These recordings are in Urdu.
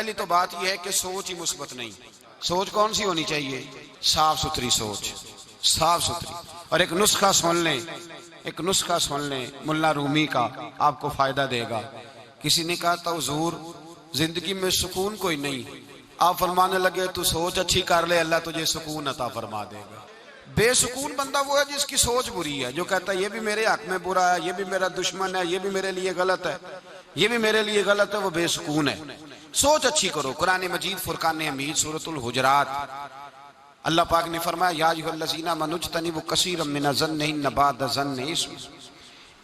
پہلی تو بات یہ ہے کہ سوچ ہی مثبت نہیں. سوچ کون سی ہونی چاہیے؟ صاف ستھری سوچ، صاف ستھری. اور ایک نسخہ سن لیں ملا رومی کا، آپ کو فائدہ دے گا. کسی نے کہا تھا حضور زندگی میں سکون کوئی نہیں. آپ فرمانے لگے تو سوچ اچھی کر لے، اللہ تجھے سکون عطا فرما دے گا. بے سکون بندہ وہ ہے جس کی سوچ بری ہے، جو کہتا ہے یہ بھی میرے حق میں برا ہے، یہ بھی میرا دشمن ہے، یہ بھی میرے لیے غلط ہے، یہ بھی میرے لیے غلط ہے. وہ بے سکون ہے. سوچ اچھی کرو. قرآن مجید فرقان حمید سورۃ الحجرات اللہ پاک نے فرمایا یا ایھا الذین آمنوا اجتنبوا کثیرا من الظن ان بعض الظن اثم.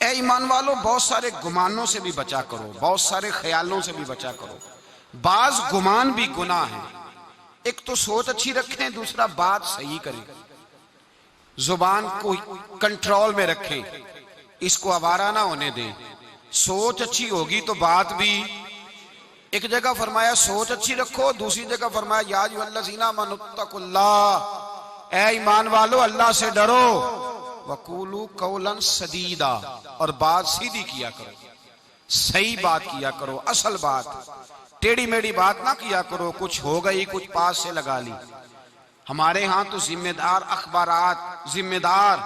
اے ایمان والو بہت سارے گمانوں سے بھی بچا کرو، بہت سارے خیالوں سے بھی بچا کرو. بعض گمان بھی گناہ ہیں. ایک تو سوچ اچھی رکھیں، دوسرا بات صحیح کریں، زبان کو کنٹرول میں رکھیں، اس کو آوارہ نہ ہونے دیں. سوچ اچھی ہوگی تو بات بھی. ایک جگہ فرمایا سوچ اچھی رکھو، دوسری جگہ فرمایا یا ایھا الذین آمنوا اتقوا اللہ، اے ایمان والو اللہ سے ڈرو. وقولوا قولا سدیدا، اور بات سیدھی کیا کرو، صحیح بات کیا کرو، اصل بات. ٹیڑھی میڑھی بات نہ کیا کرو، کچھ ہو گئی کچھ پاس سے لگا لی. ہمارے ہاں تو ذمہ دار اخبارات، ذمہ دار،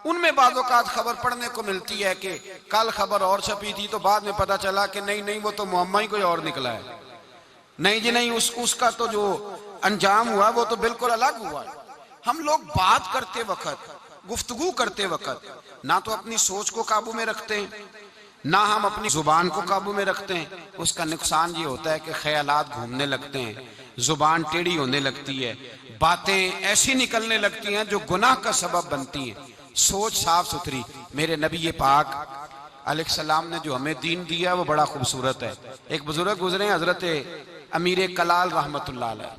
ان میں بعض اوقات خبر پڑھنے کو ملتی ہے کہ کل خبر اور چھپی تھی تو بعد میں پتا چلا کہ نہیں وہ تو معمہ ہی کوئی اور نکلا ہے. نہیں جی نہیں، اس کا تو جو انجام ہوا وہ تو بالکل الگ ہوا ہے. ہم لوگ بات کرتے وقت، گفتگو کرتے وقت نہ تو اپنی سوچ کو قابو میں رکھتے ہیں، نہ ہم اپنی زبان کو قابو میں رکھتے ہیں. اس کا نقصان یہ ہوتا ہے کہ خیالات گھومنے لگتے ہیں، زبان ٹیڑھی ہونے لگتی ہے، باتیں ایسی نکلنے لگتی ہیں جو گناہ کا سبب بنتی ہیں. سوچ صاف ستھری. میرے نبی پاک علیہ السلام نے جو ہمیں دین دیا وہ بڑا خوبصورت ہے. ایک بزرگ گزرے حضرت امیر کلال رحمت اللہ علیہ،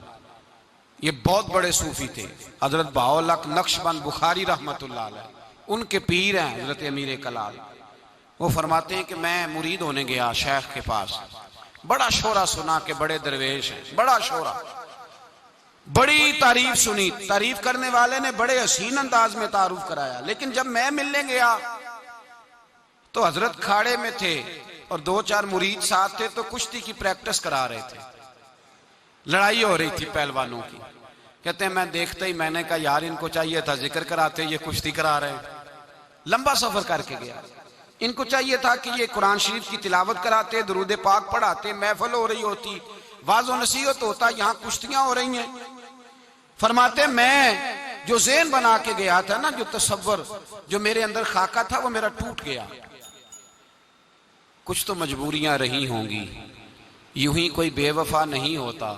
یہ بہت بڑے صوفی تھے. حضرت بہاءالحق نقشبند بخاری رحمت اللہ علیہ ان کے پیر ہیں حضرت امیر کلال. وہ فرماتے ہیں کہ میں مرید ہونے گیا شیخ کے پاس، بڑا شورا سنا کہ بڑے درویش ہیں، بڑا شورا، بڑی تعریف سنی. تعریف کرنے والے نے بڑے حسین انداز میں تعارف کرایا. لیکن جب میں ملنے گیا تو حضرت کھاڑے میں تھے اور 2-4 مرید ساتھ تھے، تو کشتی کی پریکٹس کرا رہے تھے، لڑائی ہو رہی تھی پہلوانوں کی. کہتے ہیں میں دیکھتے ہی میں نے کہا یار ان کو چاہیے تھا ذکر کراتے، یہ کشتی کرا رہے ہیں. لمبا سفر کر کے گیا. ان کو چاہیے تھا کہ یہ قرآن شریف کی تلاوت کراتے، درود پاک پڑھاتے، محفل ہو رہی ہوتی، واعظ و نصیحت ہوتا، یہاں کشتیاں ہو رہی ہیں. فرماتے میں جو ذہن بنا کے گیا تھا نا، جو تصور، جو میرے اندر خاکہ تھا، وہ میرا ٹوٹ گیا. کچھ تو مجبوریاں رہی ہوں گی، یوں ہی کوئی بے وفا نہیں ہوتا.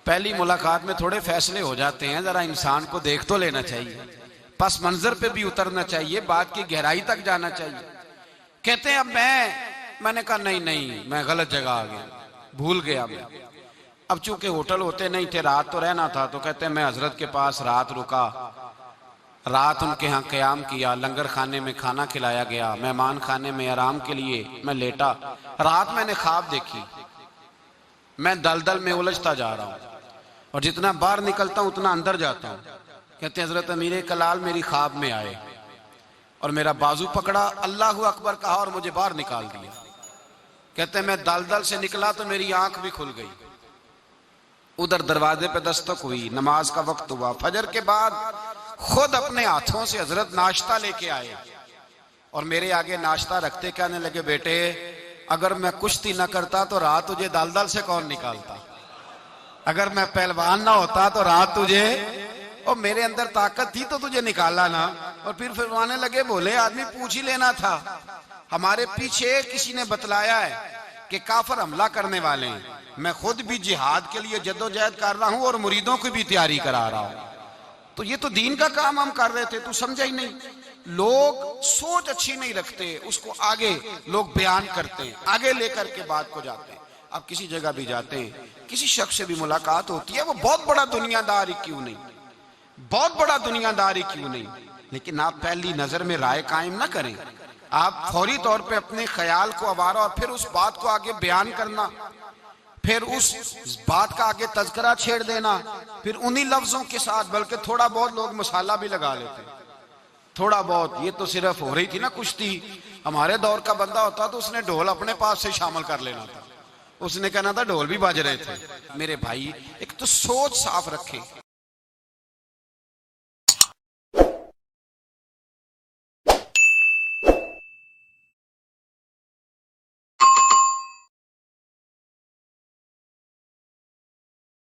پہلی ملاقات میں تھوڑے فیصلے ہو جاتے ہیں، ذرا انسان کو دیکھ تو لینا چاہیے، پس منظر پہ بھی اترنا چاہیے، بات کی گہرائی تک جانا چاہیے. کہتے ہیں اب میں نے کہا نہیں میں غلط جگہ آ گیا، بھول گیا میں. اب چونکہ ہوٹل ہوتے نہیں تھے، رات تو رہنا تھا، تو کہتے ہیں میں حضرت کے پاس رات رکا، رات ان کے ہاں قیام کیا، لنگر خانے میں کھانا کھلایا گیا، مہمان خانے میں آرام کے لیے میں لیٹا. رات میں نے خواب دیکھی، میں دلدل میں الجھتا جا رہا ہوں اور جتنا باہر نکلتا ہوں اتنا اندر جاتا ہوں. کہتے ہیں حضرت امیر کلال میری خواب میں آئے اور میرا بازو پکڑا، اللہ اکبر کہا اور مجھے باہر نکال دیا. کہتے ہیں میں دلدل سے نکلا تو میری آنکھ بھی کھل گئی. ادھر دروازے پہ دستک ہوئی، نماز کا وقت ہوا. فجر کے بعد خود اپنے ہاتھوں سے حضرت ناشتہ لے کے آئے اور میرے آگے ناشتہ رکھتے کہنے لگے بیٹے اگر میں کشتی نہ کرتا تو رات تجھے دلدل سے کون نکالتا، اگر میں پہلوان نہ ہوتا تو رات تجھے، اور میرے اندر طاقت تھی تو تجھے نکالا نا. اور پھر فرمانے لگے بولے آدمی پوچھ ہی لینا تھا، ہمارے پیچھے کسی نے بتلایا ہے کہ کافر حملہ کرنے والے ہیں، میں خود بھی جہاد کے لیے جدوجہد کر رہا ہوں اور مریدوں کی بھی تیاری کرا رہا ہوں. تو یہ تو دین کا کام ہم کر رہے تھے، تو سمجھا ہی نہیں. لوگ سوچ اچھی نہیں رکھتے، اس کو آگے لوگ بیان کرتے ہیں، آگے لے کر کے بات کو جاتے ہیں. آپ کسی جگہ بھی جاتے ہیں، کسی شخص سے بھی ملاقات ہوتی ہے، وہ بہت بڑا دنیا دار ہی کیوں نہیں، بہت بڑا دنیا دار ہی کیوں نہیں، لیکن آپ پہلی نظر میں رائے قائم نہ کریں. آپ فوری طور پہ اپنے خیال کو آوارہ اور پھر اس بات کو آگے بیان کرنا، پھر اس بات کا آگے تذکرہ چھیڑ دینا، پھر انہی لفظوں کے ساتھ، بلکہ تھوڑا بہت لوگ مسالہ بھی لگا لیتے، تھوڑا بہت. یہ تو صرف ہو رہی تھی نا کشتی، ہمارے دور کا بندہ ہوتا تو اس نے ڈھول اپنے پاس سے شامل کر لینا تھا، اس نے کہنا تھا ڈھول بھی بج رہے تھے۔ میرے بھائی ایک تو سوچ صاف رکھیں،